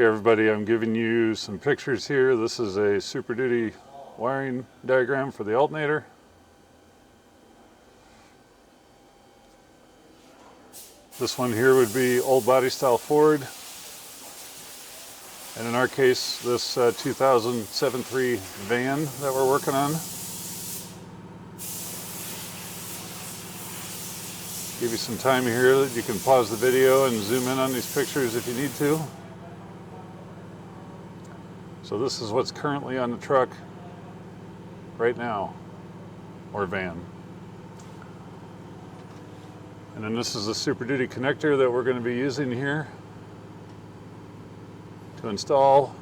Okay, everybody, I'm giving you some pictures here. This is a Super Duty wiring diagram for the alternator. This one here would be old body style Ford. And in our case, this 2007-3 van that we're working on. Give you some time here that you can pause the video and zoom in on these pictures if you need to. So this is what's currently on the truck right now, or van. And then this is the Super Duty connector that we're going to be using here to install.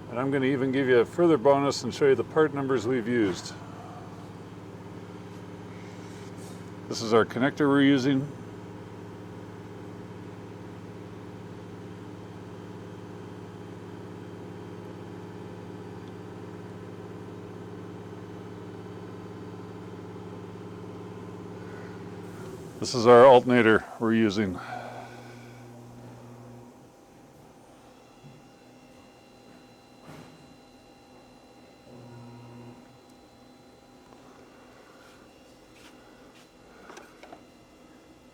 And I'm going to even give you a further bonus and show you the part numbers we've used. This is our connector we're using. This is our alternator we're using.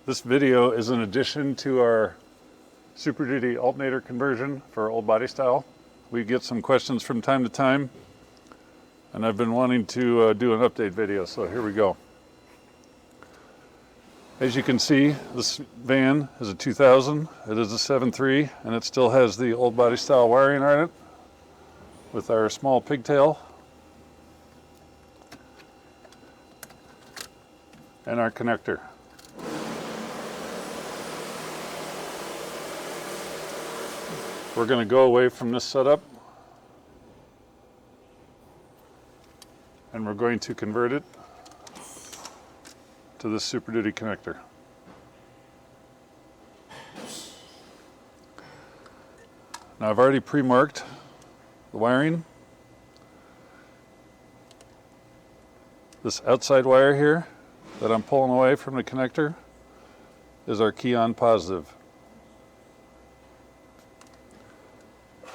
This video is an addition to our Super Duty alternator conversion for old body style. We get some questions from time to time, and I've been wanting to do an update video, so here we go. As you can see, this van is a 2000, it is a 7.3, and it still has the old body style wiring on it with our small pigtail and our connector. We're going to go away from this setup and we're going to convert it to this Super Duty connector. Now I've already pre-marked the wiring. This outside wire here that I'm pulling away from the connector is our key on positive.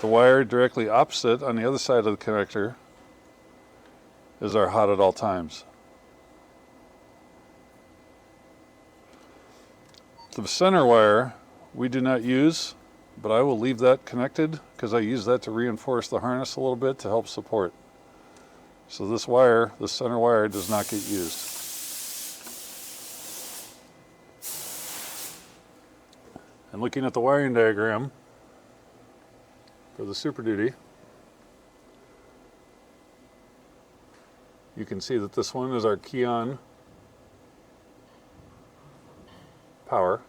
The wire directly opposite on the other side of the connector is our hot at all times. The center wire we do not use, but I will leave that connected because I use that to reinforce the harness a little bit to help support. So this wire, the center wire, does not get used. And looking at the wiring diagram for the Super Duty, you can see that this one is our key on power.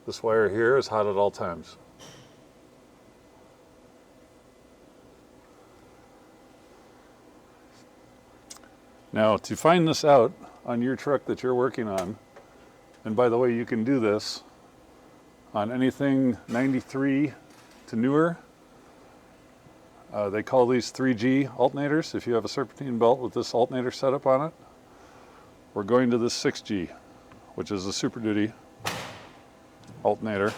This wire here is hot at all times. Now, to find this out on your truck that you're working on, and by the way, you can do this on anything 93 to newer. They call these 3G alternators. If you have a serpentine belt with this alternator setup on it, we're going to this 6G, which is a Super Duty alternator,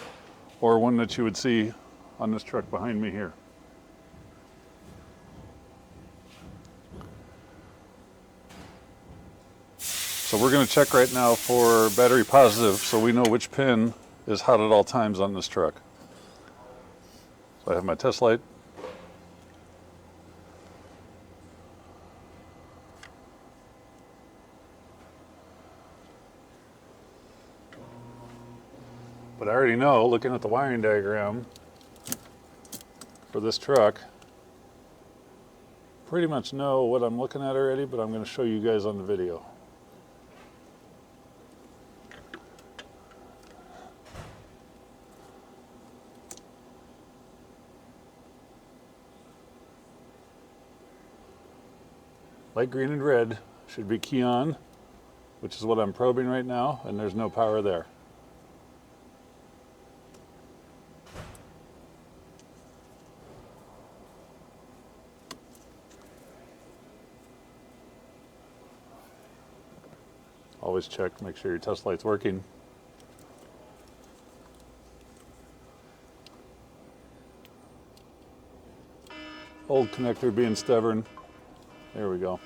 or one that you would see on this truck behind me here. So we're going to check right now for battery positive so we know which pin is hot at all times on this truck. So I have my test light. But I already know, looking at the wiring diagram for this truck, pretty much know what I'm looking at already, but I'm going to show you guys on the video. Light green and red should be key on, which is what I'm probing right now, and there's no power there. Always check, make sure your test light's working. old connector being stubborn. There we go.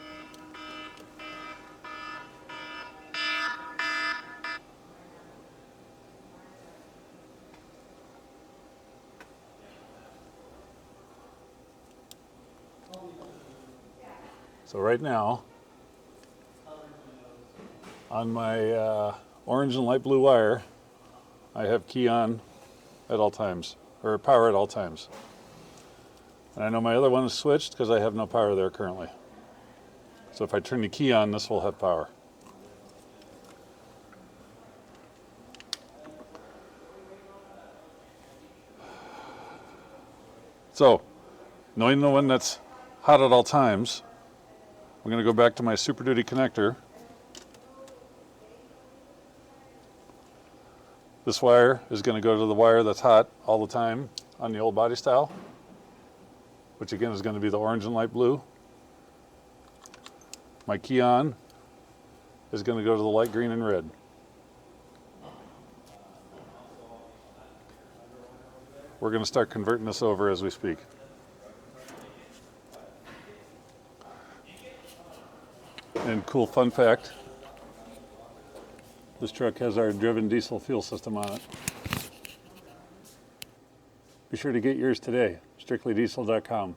So right now, on my orange and light blue wire, I have key on at all times, or power at all times. And I know my other one is switched because I have no power there currently. So if I turn the key on, this will have power. So, knowing the one that's hot at all times, I'm going to go back to my Super Duty connector. This wire is going to go to the wire that's hot all the time on the old body style, which again is going to be the orange and light blue. My key on is going to go to the light green and red. We're going to start converting this over as we speak. And cool fun fact, this truck has our driven diesel fuel system on it. Be sure to get yours today, strictlydiesel.com.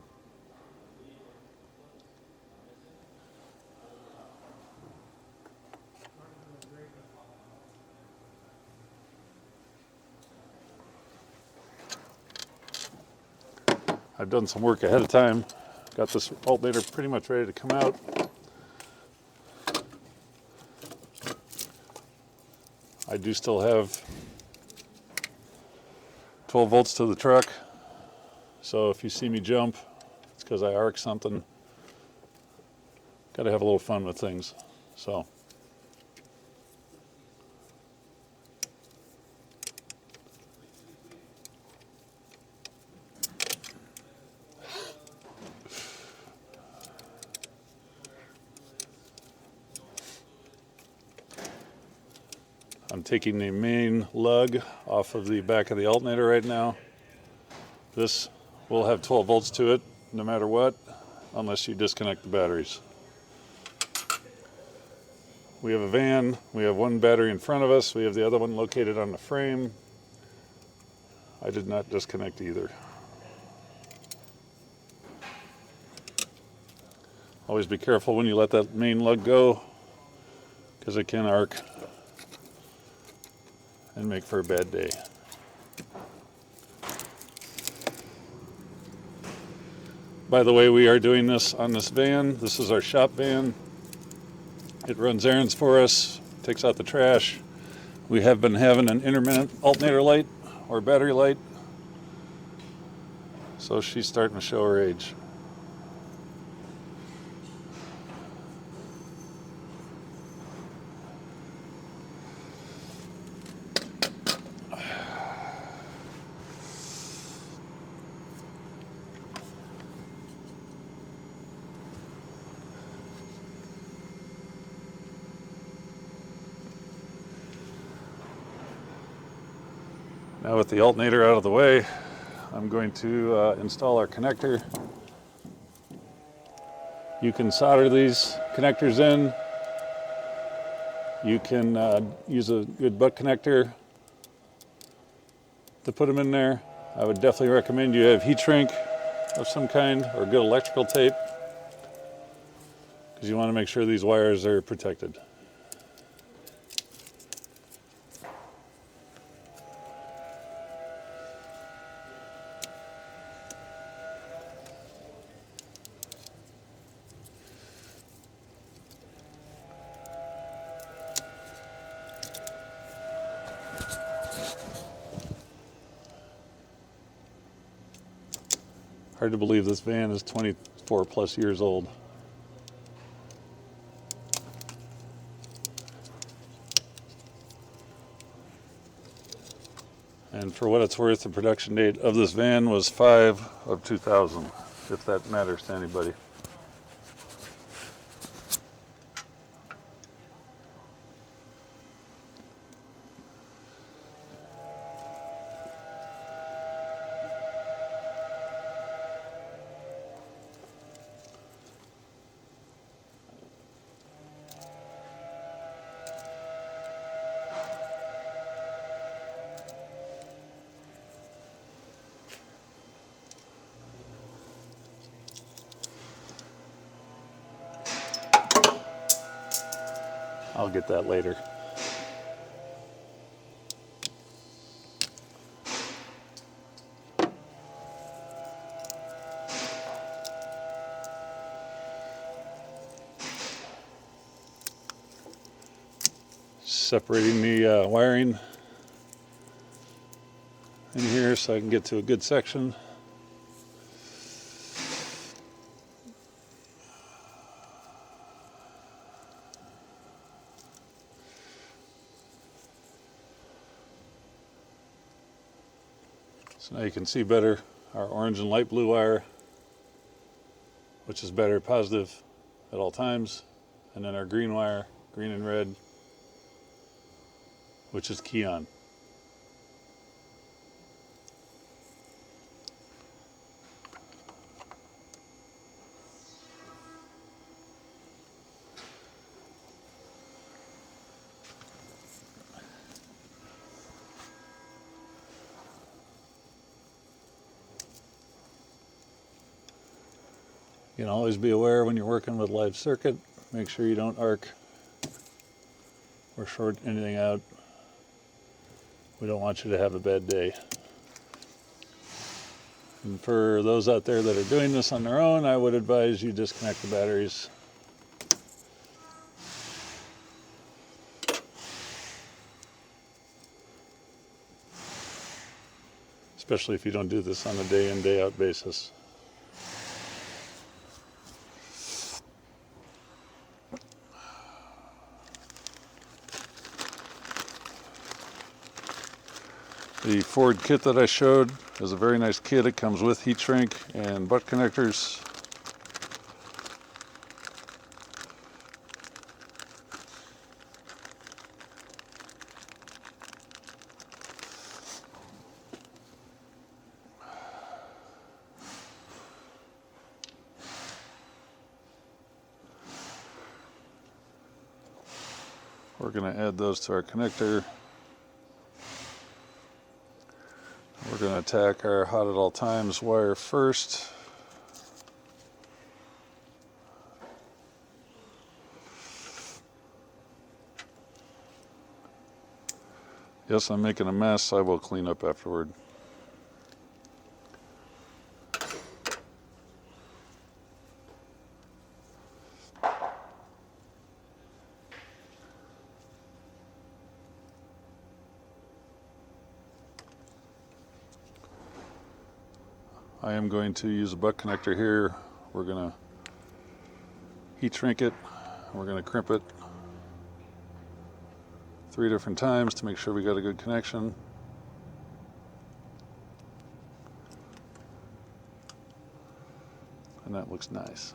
I've done some work ahead of time. Got this alternator pretty much ready to come out. I do still have 12 volts to the truck, so if you see me jump, it's because I arc something. Got to have a little fun with things. I'm taking the main lug off of the back of the alternator right now. This will have 12 volts to it no matter what, unless you disconnect the batteries. We have a van, we have one battery in front of us, we have the other one located on the frame. I did not disconnect either. Always be careful when you let that main lug go, because it can arc and make for a bad day. By the way, we are doing this on this van. This is our shop van. It runs errands for us, takes out the trash. We have been having an intermittent alternator light or battery light, so she's starting to show her age. Now with the alternator out of the way, I'm going to install our connector. You can solder these connectors in. You can use a good butt connector to put them in there. I would definitely recommend you have heat shrink of some kind or good electrical tape, because you want to make sure these wires are protected. Hard to believe this van is 24 plus years old. And for what it's worth, the production date of this van was 5/2000, if that matters to anybody. I'll get that later. Separating the wiring in here so I can get to a good section. So now you can see better our orange and light blue wire, which is better positive at all times, and then our green wire, green and red, which is key on. You can always be aware when you're working with live circuit, make sure you don't arc or short anything out. We don't want you to have a bad day. And for those out there that are doing this on their own, I would advise you disconnect the batteries. Especially if you don't do this on a day in, day out basis. The Ford kit that I showed is a very nice kit. It comes with heat shrink and butt connectors. We're going to add those to our connector. We're going to attack our hot at all times wire first. Yes, I'm making a mess. I will clean up afterward. I am going to use a butt connector here. We're going to heat shrink it. We're going to crimp it 3 different times to make sure we got a good connection. And that looks nice.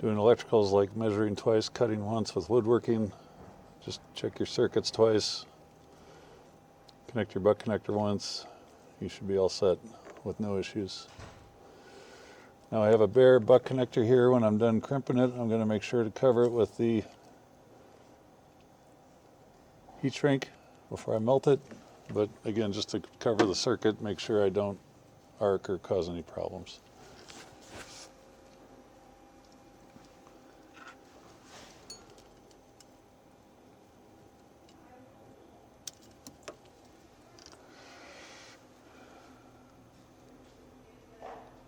Doing electricals like measuring twice, cutting once with woodworking. Just check your circuits twice. Connect your butt connector once. You should be all set with no issues. Now I have a bare butt connector here. When I'm done crimping it, I'm going to make sure to cover it with the heat shrink before I melt it. But again, just to cover the circuit, make sure I don't arc or cause any problems.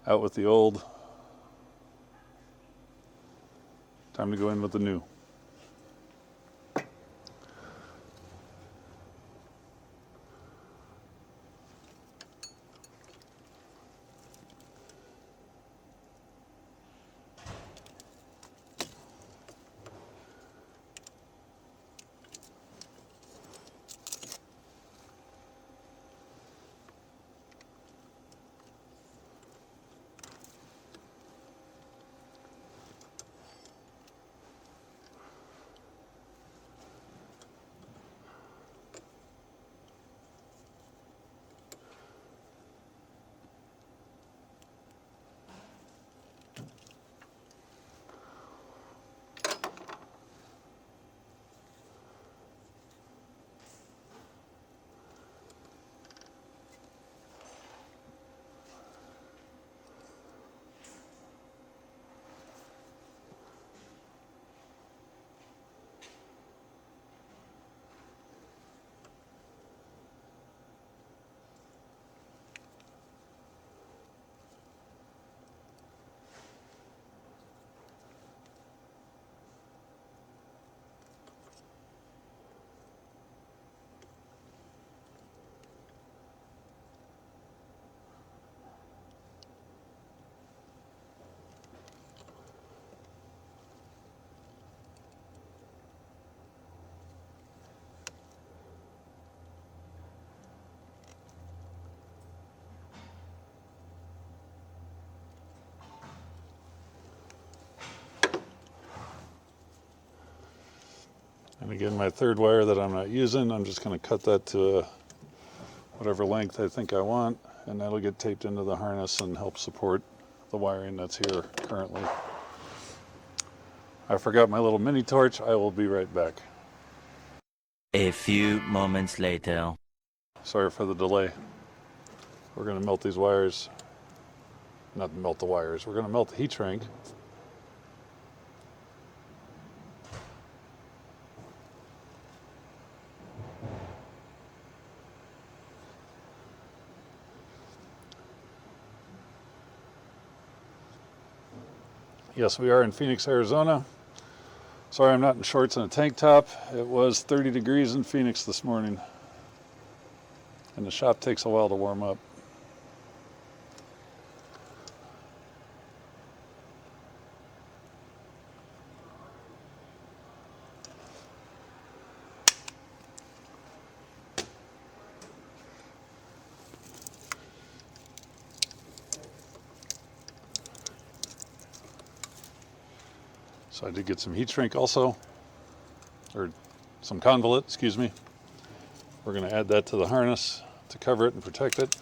Out with the old. Time to go in with the new. And again, my third wire that I'm not using, I'm just going to cut that to whatever length I think I want, and that'll get taped into the harness and help support the wiring that's here currently. I forgot my little mini torch. I will be right back. A few moments later. Sorry for the delay. We're going to melt these wires. Not melt the wires. We're going to melt the heat shrink. Yes, we are in Phoenix, Arizona. Sorry I'm not in shorts and a tank top. It was 30 degrees in Phoenix this morning. And the shop takes a while to warm up. So I did get some heat shrink also, or some convolute, excuse me. We're going to add that to the harness to cover it and protect it.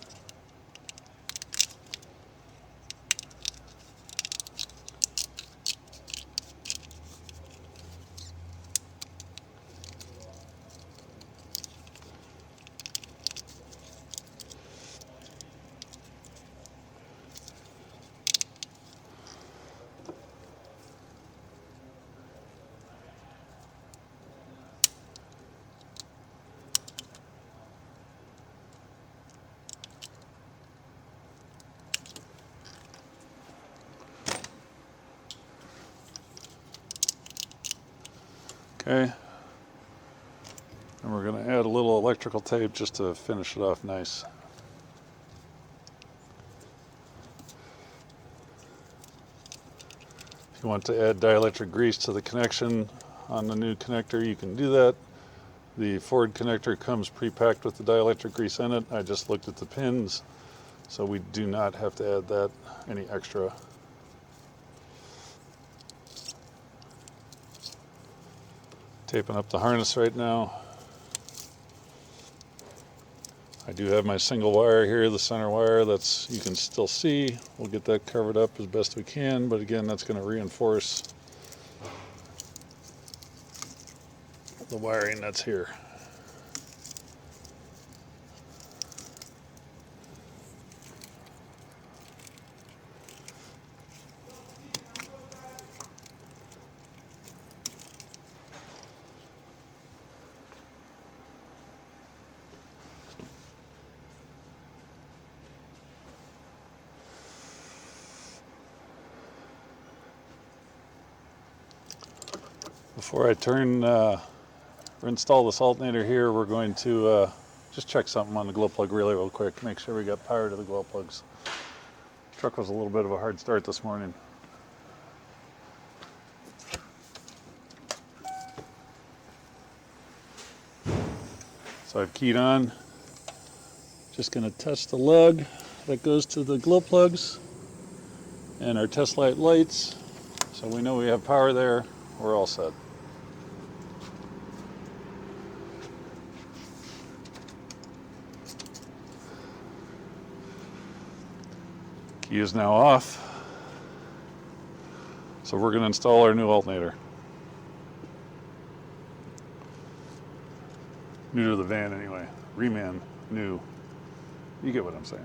Okay, and we're going to add a little electrical tape just to finish it off nice. If you want to add dielectric grease to the connection on the new connector, you can do that. The Ford connector comes pre-packed with the dielectric grease in it. I just looked at the pins, so we do not have to add that any extra. Taping up the harness right now. I do have my single wire here, the center wire, that's you can still see. We'll get that covered up as best we can, but again, that's going to reinforce the wiring that's here. Before I install this alternator here, we're going to just check something on the glow plug really real quick, make sure we got power to the glow plugs. Truck was a little bit of a hard start this morning. So I've keyed on, just going to touch the lug that goes to the glow plugs and our test light lights, so we know we have power there. We're all set. Key is now off. So we're going to install our new alternator. New to the van anyway. Reman, new. You get what I'm saying.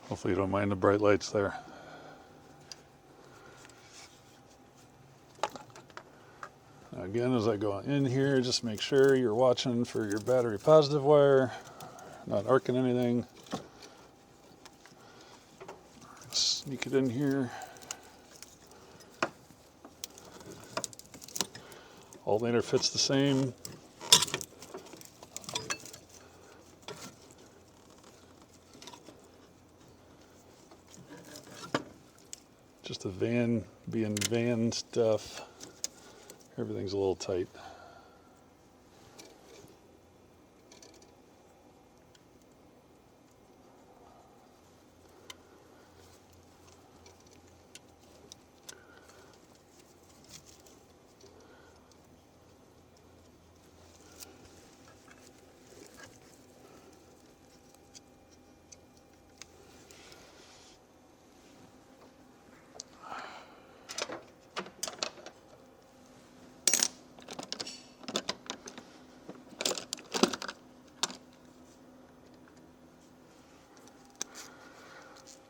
Hopefully you don't mind the bright lights there. Now again, as I go in here, just make sure you're watching for your battery positive wire, not arcing anything. Sneak it in here. Alternator fits the same. Just the van being van stuff. Everything's a little tight.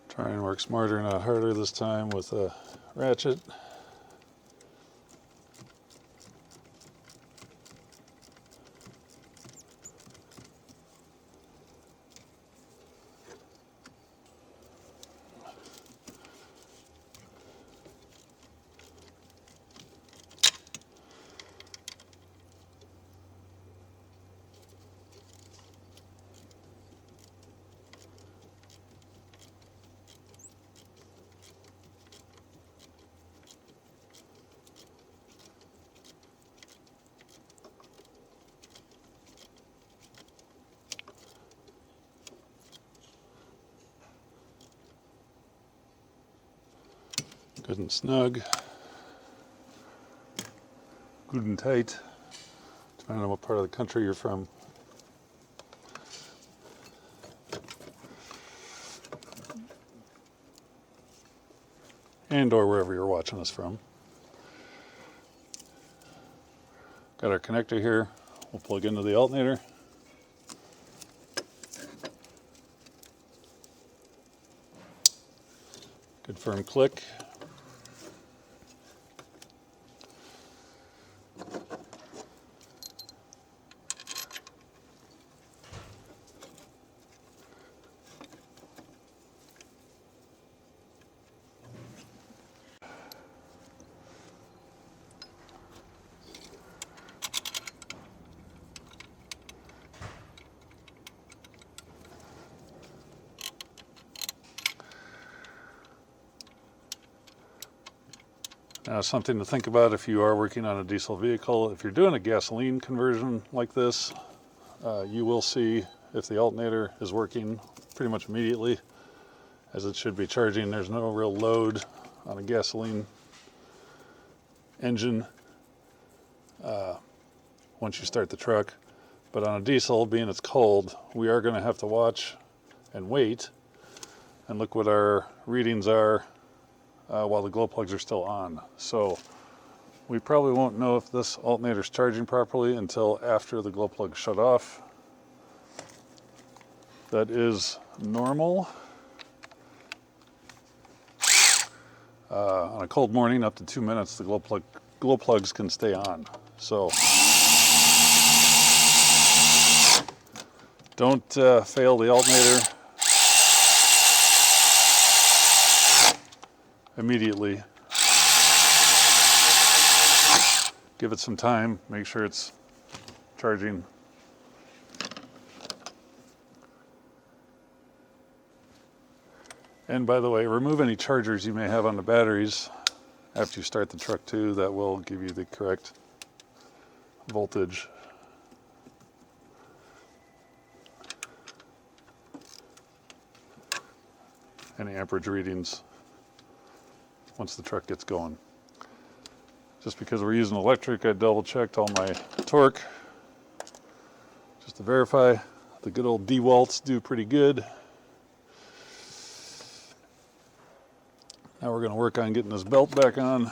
Try and work smarter, not harder this time with a ratchet. Good and snug. Good and tight, depending on what part of the country you're from. And or wherever you're watching us from. Got our connector here. We'll plug into the alternator. Good firm click. Now, something to think about if you are working on a diesel vehicle. If you're doing a gasoline conversion like this, you will see if the alternator is working pretty much immediately, as it should be charging. There's no real load on a gasoline engine once you start the truck. But on a diesel, being it's cold, we are going to have to watch and wait and look what our readings are while the glow plugs are still on. So we probably won't know if this alternator is charging properly until after the glow plug shut off. That is normal. On a cold morning, up to 2 minutes, the glow plugs can stay on. So don't fail the alternator immediately. Give it some time, make sure it's charging. And by the way, remove any chargers you may have on the batteries after you start the truck too. That will give you the correct voltage. And amperage readings once the truck gets going. Just because we're using electric, I double checked all my torque just to verify. The good old DeWalt's do pretty good. Now we're going to work on getting this belt back on.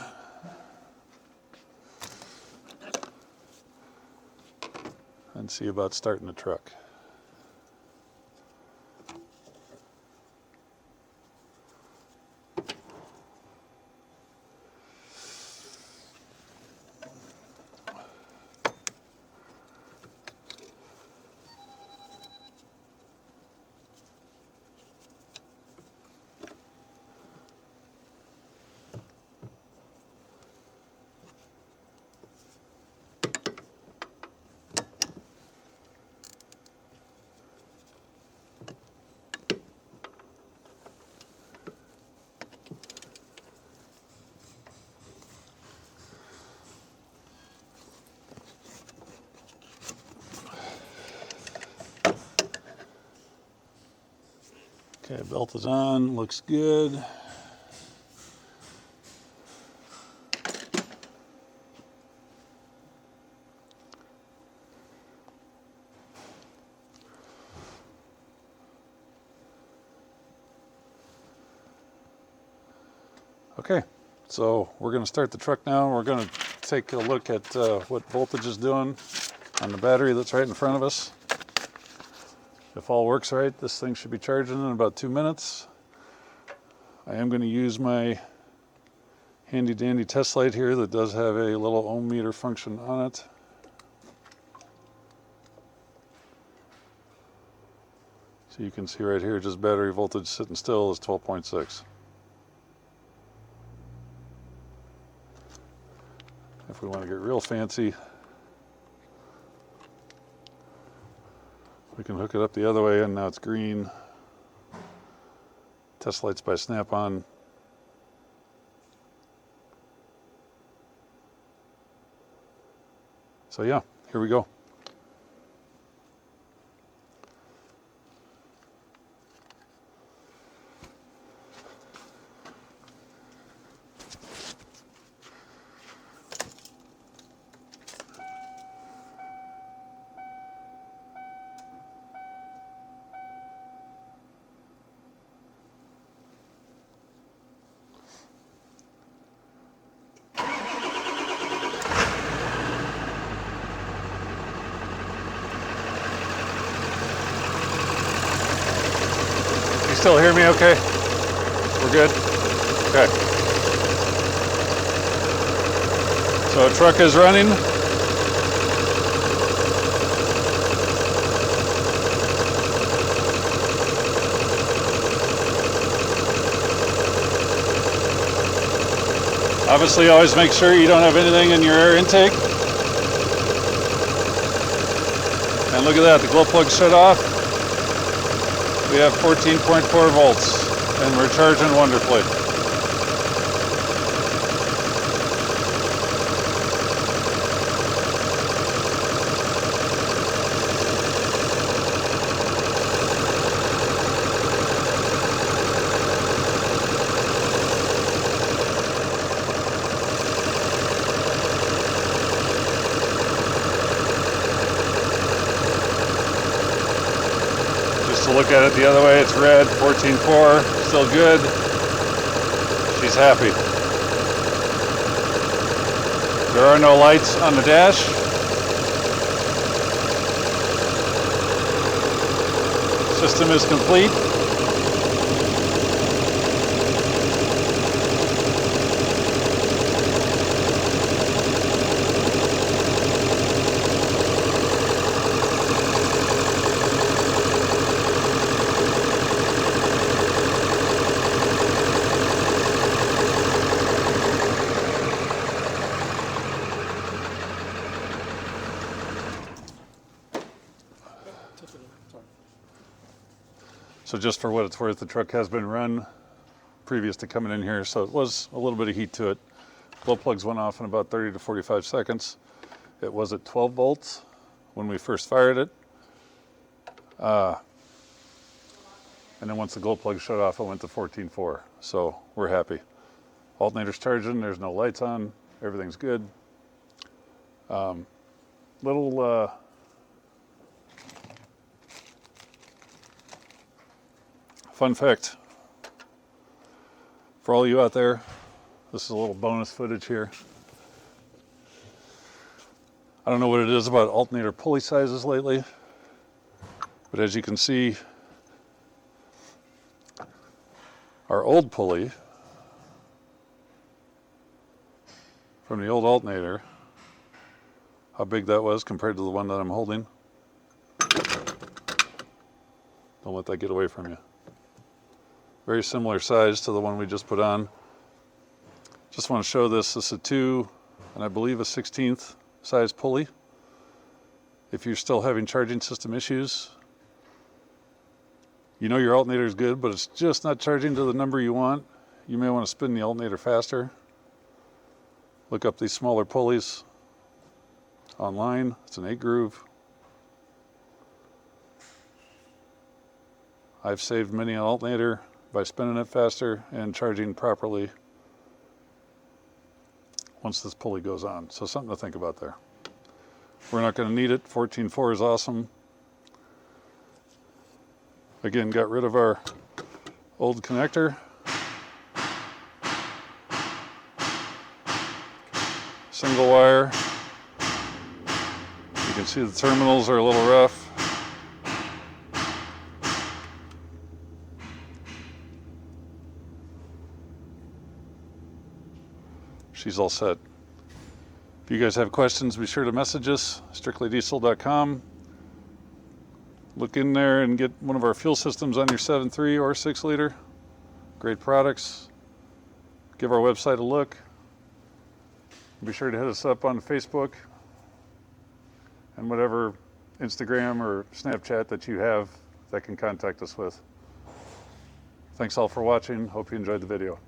And see about starting the truck. Okay, belt is on, looks good. Okay, so we're going to start the truck now. We're going to take a look at what voltage is doing on the battery that's right in front of us. If all works right, this thing should be charging in about 2 minutes. I am going to use my handy dandy test light here that does have a little ohm meter function on it. So you can see right here, just battery voltage sitting still is 12.6. If we want to get real fancy, we can hook it up the other way, and now it's green. Test lights by Snap-on. So yeah, here we go. You still hear me okay? We're good? Okay. So truck is running. Obviously, always make sure you don't have anything in your air intake. And look at that, the glow plug shut off. We have 14.4 volts, and we're charging wonderfully. To look at it the other way, it's red, 14.4, still good. She's happy. There are no lights on the dash. System is complete. So just for what it's worth, the truck has been run previous to coming in here, so it was a little bit of heat to it. Glow plugs went off in about 30 to 45 seconds. It was at 12 volts when we first fired it. And then once the glow plug shut off, it went to 14.4. So we're happy. Alternator's charging, there's no lights on, everything's good. Fun fact for all you out there, this is a little bonus footage here. I don't know what it is about alternator pulley sizes lately, but as you can see, our old pulley from the old alternator, how big that was compared to the one that I'm holding. Don't let that get away from you. Very similar size to the one we just put on. Just want to show this. This is a 2 and I believe a 1/16 size pulley. If you're still having charging system issues, you know your alternator is good, but it's just not charging to the number you want, you may want to spin the alternator faster. Look up these smaller pulleys online. It's an 8 groove. I've saved many an alternator by spinning it faster and charging properly once this pulley goes on. So something to think about there. We're not going to need it. 14.4 is awesome. Again, got rid of our old connector. Single wire. You can see the terminals are a little rough. She's all set. If you guys have questions, be sure to message us, strictlydiesel.com. Look in there and get one of our fuel systems on your 7.3 or 6 liter. Great products. Give our website a look. Be sure to hit us up on Facebook and whatever Instagram or Snapchat that you have that can contact us with. Thanks all for watching. Hope you enjoyed the video.